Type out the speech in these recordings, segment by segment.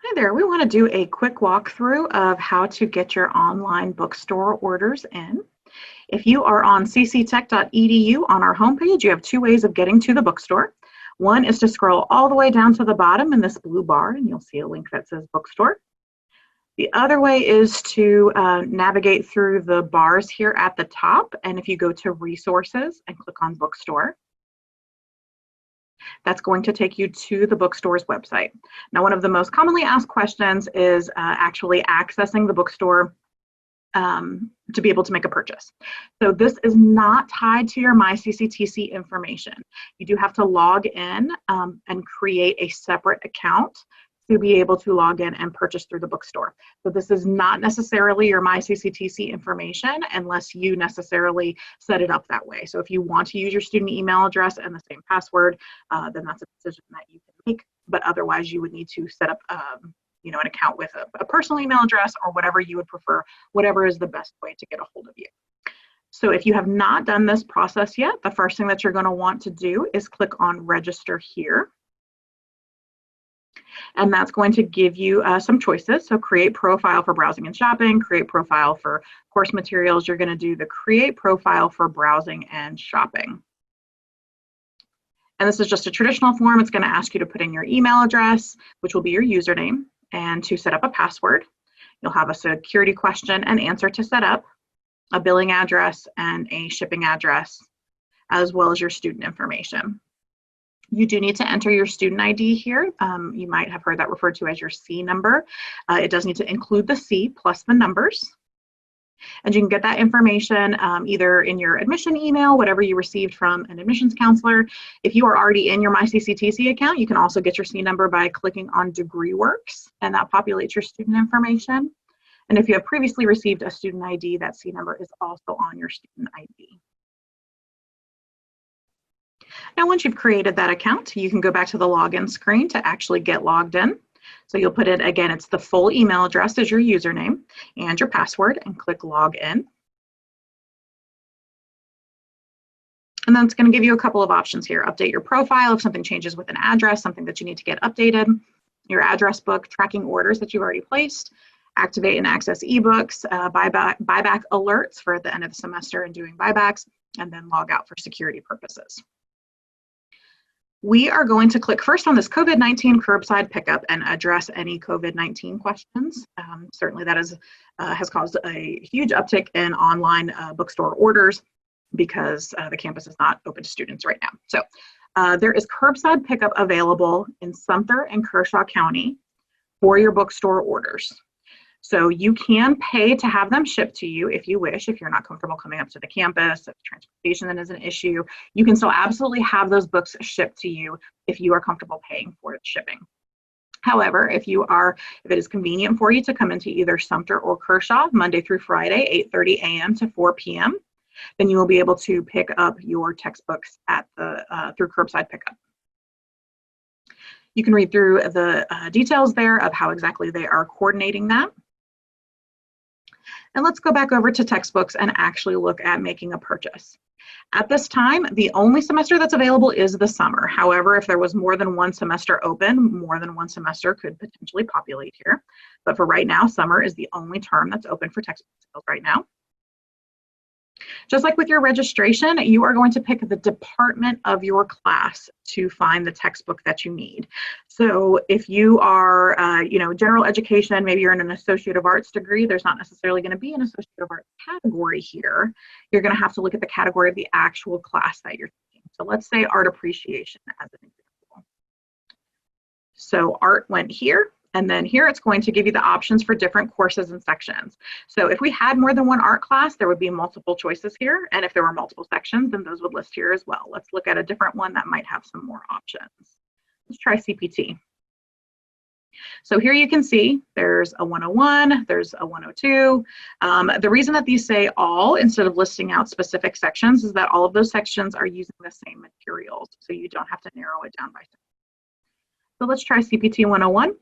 Hi there, we want to do a quick walkthrough of how to get your online bookstore orders in. If you are on cctech.edu on our homepage, you have two ways of getting to the bookstore. One is to scroll all the way down to the bottom in this blue bar, and you'll see a link that says bookstore. The other way is to navigate through the bars here at the top, and if you go to resources and click on bookstore, that's going to take you to the bookstore's website. Now, one of the most commonly asked questions is actually accessing the bookstore to be able to make a purchase. So this is not tied to your MyCCTC information. You do have to log in and create a separate account to be able to log in and purchase through the bookstore. So this is not necessarily your MyCCTC information unless you necessarily set it up that way. So if you want to use your student email address and the same password, then that's a decision that you can make. But otherwise, you would need to set up an account with a personal email address or whatever you would prefer, whatever is the best way to get a hold of you. So if you have not done this process yet, the first thing that you're going to want to do is click on register here. And that's going to give you some choices. So create profile for browsing and shopping, create profile for course materials. You're going to do the create profile for browsing and shopping. And this is just a traditional form. It's going to ask you to put in your email address, which will be your username, and to set up a password. You'll have a security question and answer to set up, a billing address and a shipping address, as well as your student information. You do need to enter your student ID here. You might have heard that referred to as your C number. It does need to include the C plus the numbers. And you can get that information either in your admission email, whatever you received from an admissions counselor. If you are already in your MyCCTC account, you can also get your C number by clicking on DegreeWorks, and that populates your student information. And if you have previously received a student ID, that C number is also on your student ID. Now, once you've created that account, you can go back to the login screen to actually get logged in. So you'll put in, again, it's the full email address as your username and your password, and click log in. And then it's going to give you a couple of options here. Update your profile if something changes with an address, something that you need to get updated, your address book, tracking orders that you've already placed, activate and access ebooks, buyback alerts for at the end of the semester and doing buybacks, and then log out for security purposes. We are going to click first on this COVID-19 curbside pickup and address any COVID-19 questions. Certainly that has caused a huge uptick in online bookstore orders because the campus is not open to students right now. So there is curbside pickup available in Sumter and Kershaw County for your bookstore orders. So you can pay to have them shipped to you if you wish, if you're not comfortable coming up to the campus, if transportation then is an issue. You can still absolutely have those books shipped to you if you are comfortable paying for its shipping. However, if it is convenient for you to come into either Sumter or Kershaw Monday through Friday, 8:30 a.m. to 4 p.m., then you will be able to pick up your textbooks at through curbside pickup. You can read through the details there of how exactly they are coordinating that. And let's go back over to textbooks and actually look at making a purchase. At this time, the only semester that's available is the summer. However, if there was more than one semester open, more than one semester could potentially populate here. But for right now, summer is the only term that's open for textbook sales right now. Just like with your registration, you are going to pick the department of your class to find the textbook that you need. So if you are, general education, maybe you're in an Associate of Arts degree, there's not necessarily going to be an Associate of Arts category here. You're going to have to look at the category of the actual class that you're taking. So let's say art appreciation as an example. So art went here. And then here it's going to give you the options for different courses and sections. So if we had more than one art class, there would be multiple choices here. And if there were multiple sections, then those would list here as well. Let's look at a different one that might have some more options. Let's try CPT. So here you can see there's a 101, there's a 102. The reason that these say all instead of listing out specific sections is that all of those sections are using the same materials. So you don't have to narrow it down by section. So let's try CPT 101.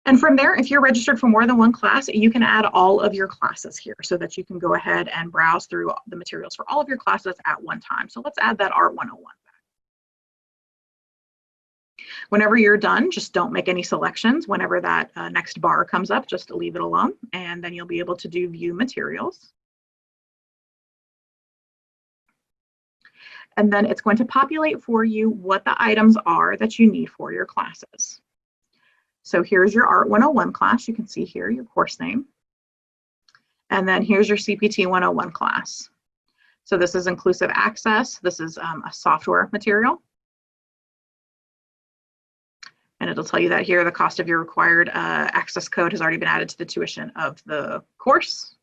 And from there, if you're registered for more than one class, you can add all of your classes here so that you can go ahead and browse through the materials for all of your classes at one time. So let's add that Art 101 back. Whenever you're done, just don't make any selections. Whenever that next bar comes up, just leave it alone, and then you'll be able to do view materials. And then it's going to populate for you what the items are that you need for your classes. So here's your Art 101 class. You can see here your course name. And then here's your CPT 101 class. So this is inclusive access. This is a software material. And it'll tell you that here the cost of your required access code has already been added to the tuition of the course.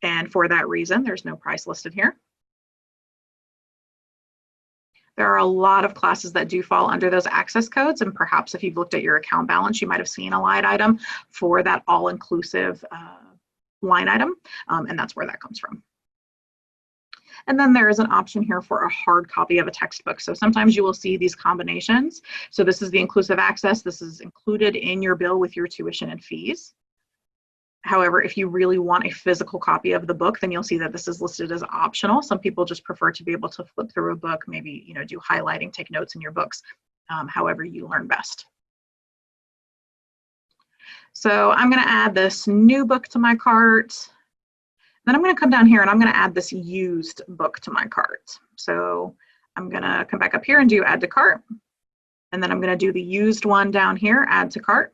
And for that reason, there's no price listed here. There are a lot of classes that do fall under those access codes, and perhaps if you've looked at your account balance, you might have seen a line item for that all-inclusive line item, and that's where that comes from. And then there is an option here for a hard copy of a textbook. So sometimes you will see these combinations. So this is the inclusive access. This is included in your bill with your tuition and fees. However, if you really want a physical copy of the book, then you'll see that this is listed as optional. Some people just prefer to be able to flip through a book, maybe, you know, do highlighting, take notes in your books, however you learn best. So I'm going to add this new book to my cart. Then I'm going to come down here and I'm going to add this used book to my cart. So I'm going to come back up here and do add to cart. And then I'm going to do the used one down here, add to cart.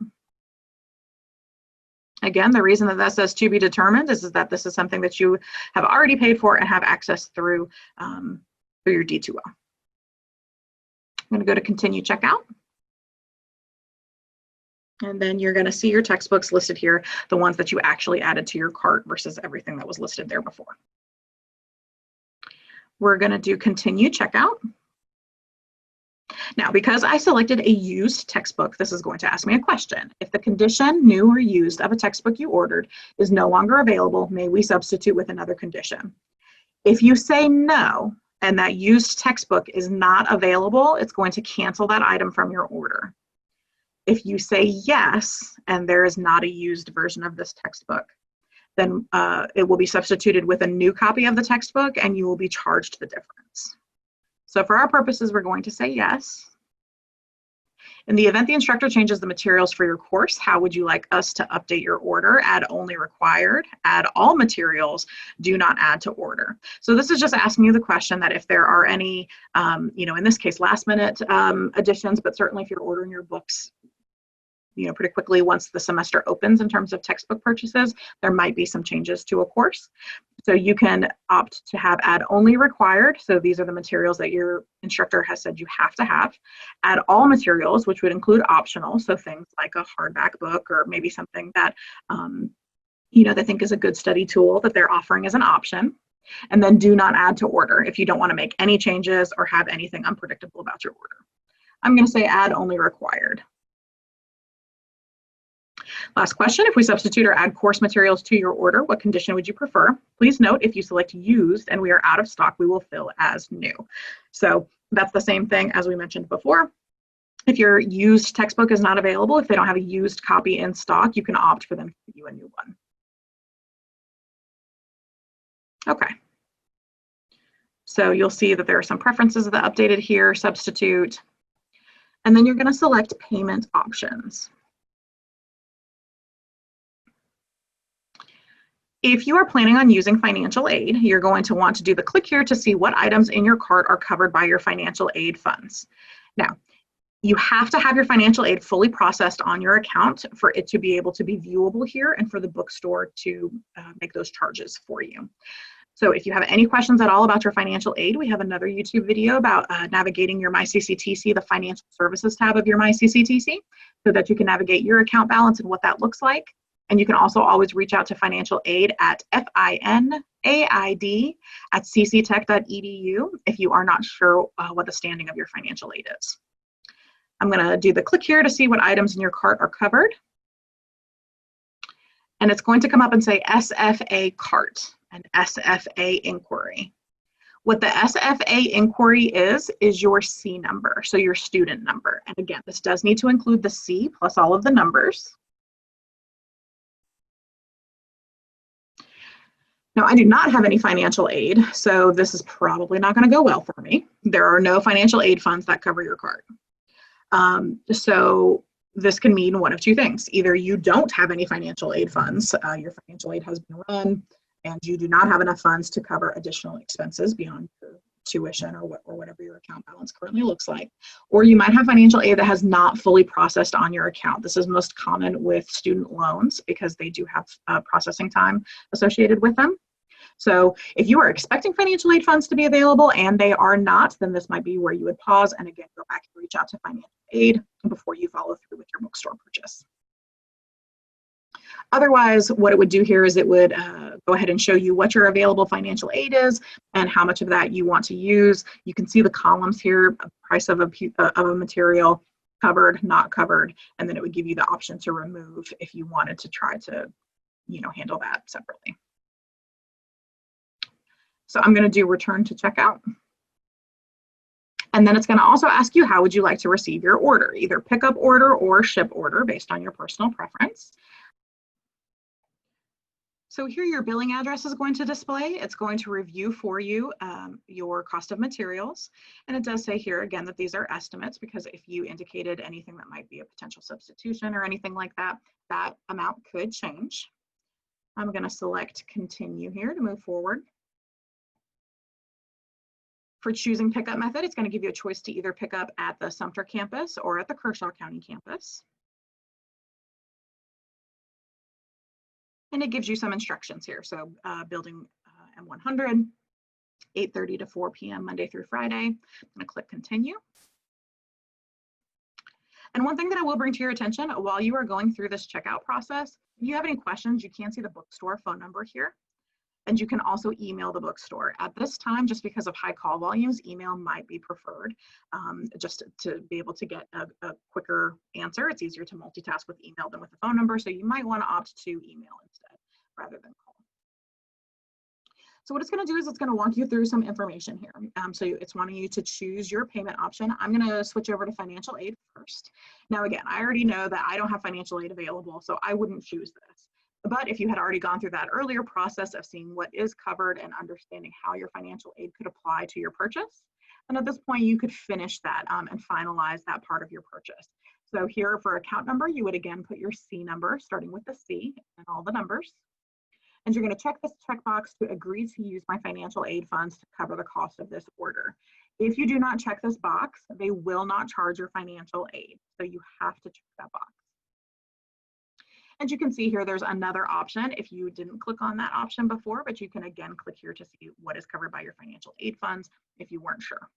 Again, the reason that that says to be determined is that this is something that you have already paid for and have access through, through your D2L. I'm going to go to continue checkout. And then you're going to see your textbooks listed here, the ones that you actually added to your cart versus everything that was listed there before. We're going to do continue checkout. Now, because I selected a used textbook, this is going to ask me a question. If the condition, new or used, of a textbook you ordered is no longer available, may we substitute with another condition? If you say no, and that used textbook is not available, it's going to cancel that item from your order. If you say yes, and there is not a used version of this textbook, then it will be substituted with a new copy of the textbook and you will be charged the difference. So for our purposes, we're going to say yes. In the event the instructor changes the materials for your course, how would you like us to update your order? Add only required, add all materials, do not add to order. So this is just asking you the question that if there are any, you know, in this case, last minute additions, but certainly if you're ordering your books, you know, pretty quickly once the semester opens in terms of textbook purchases, there might be some changes to a course. So you can opt to have add only required. So these are the materials that your instructor has said you have to have. Add all materials, which would include optional. So things like a hardback book or maybe something that, you know, they think is a good study tool that they're offering as an option. And then do not add to order if you don't want to make any changes or have anything unpredictable about your order. I'm going to say add only required. Last question, if we substitute or add course materials to your order, what condition would you prefer? Please note, if you select used and we are out of stock, we will fill as new. So that's the same thing as we mentioned before. If your used textbook is not available, if they don't have a used copy in stock, you can opt for them to give you a new one. Okay. So you'll see that there are some preferences that are updated here, substitute, and then you're going to select payment options. If you are planning on using financial aid, you're going to want to do the click here to see what items in your cart are covered by your financial aid funds. Now, you have to have your financial aid fully processed on your account for it to be able to be viewable here and for the bookstore to make those charges for you. So if you have any questions at all about your financial aid, we have another YouTube video about navigating your MyCCTC, the financial services tab of your MyCCTC, so that you can navigate your account balance and what that looks like. And you can also always reach out to financial aid at finaid@cctech.edu if you are not sure what the standing of your financial aid is. I'm going to do the click here to see what items in your cart are covered. And it's going to come up and say SFA cart and SFA inquiry. What the SFA inquiry is your C number, so your student number. And again, this does need to include the C plus all of the numbers. Now, I do not have any financial aid, so this is probably not going to go well for me. There are no financial aid funds that cover your cart. So this can mean one of two things. Either you don't have any financial aid funds, your financial aid has been run, and you do not have enough funds to cover additional expenses beyond your tuition or whatever your account balance currently looks like. Or you might have financial aid that has not fully processed on your account. This is most common with student loans because they do have processing time associated with them. So if you are expecting financial aid funds to be available and they are not, then this might be where you would pause and again go back and reach out to financial aid before you follow through with your bookstore purchase. Otherwise, what it would do here is it would go ahead and show you what your available financial aid is and how much of that you want to use. You can see the columns here, price of a material, covered, not covered, and then it would give you the option to remove if you wanted to try to, handle that separately. So I'm going to do return to checkout. And then it's going to also ask you, how would you like to receive your order? Either pickup order or ship order based on your personal preference. So here your billing address is going to display. It's going to review for you your cost of materials. And it does say here again that these are estimates, because if you indicated anything that might be a potential substitution or anything like that, that amount could change. I'm going to select continue here to move forward. For choosing pickup method, it's going to give you a choice to either pick up at the Sumter campus or at the Kershaw County campus. And it gives you some instructions here. So building M100, 8:30 to 4 p.m. Monday through Friday. I'm going to click continue. And one thing that I will bring to your attention while you are going through this checkout process, if you have any questions, you can see the bookstore phone number here. And you can also email the bookstore. At this time, just because of high call volumes, email might be preferred just to be able to get a quicker answer. It's easier to multitask with email than with the phone number, so you might want to opt to email instead rather than call. So what it's going to do is it's going to walk you through some information here. So it's wanting you to choose your payment option. I'm going to switch over to financial aid first. Now, again, I already know that I don't have financial aid available, so I wouldn't choose this. But if you had already gone through that earlier process of seeing what is covered and understanding how your financial aid could apply to your purchase, then at this point you could finish that and finalize that part of your purchase. So here for account number, you would again put your C number, starting with the C and all the numbers. And you're going to check this checkbox to agree to use my financial aid funds to cover the cost of this order. If you do not check this box, they will not charge your financial aid. So you have to check that box. And you can see here there's another option if you didn't click on that option before, but you can again click here to see what is covered by your financial aid funds if you weren't sure.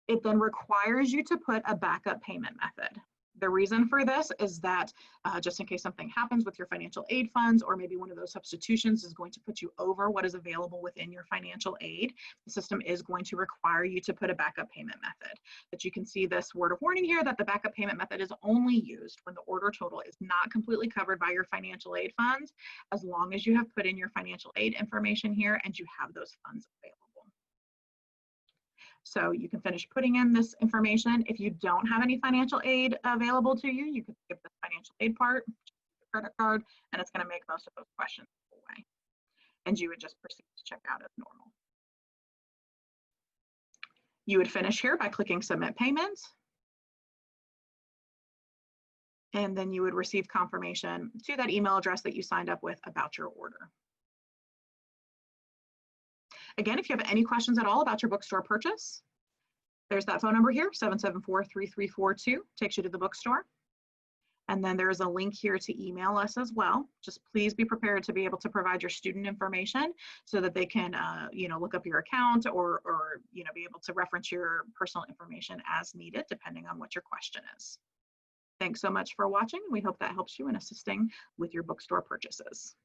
It then requires you to put a backup payment method. The reason for this is that just in case something happens with your financial aid funds, or maybe one of those substitutions is going to put you over what is available within your financial aid, the system is going to require you to put a backup payment method. But you can see this word of warning here that the backup payment method is only used when the order total is not completely covered by your financial aid funds, as long as you have put in your financial aid information here and you have those funds available. So you can finish putting in this information. If you don't have any financial aid available to you, you can skip the financial aid part, the credit card, and it's going to make most of those questions go away. And you would just proceed to check out as normal. You would finish here by clicking Submit Payment. And then you would receive confirmation to that email address that you signed up with about your order. Again, if you have any questions at all about your bookstore purchase, there's that phone number here, 774-3342, takes you to the bookstore. And then there's a link here to email us as well. Just please be prepared to be able to provide your student information so that they can, look up your account or be able to reference your personal information as needed, depending on what your question is. Thanks so much for watching. We hope that helps you in assisting with your bookstore purchases.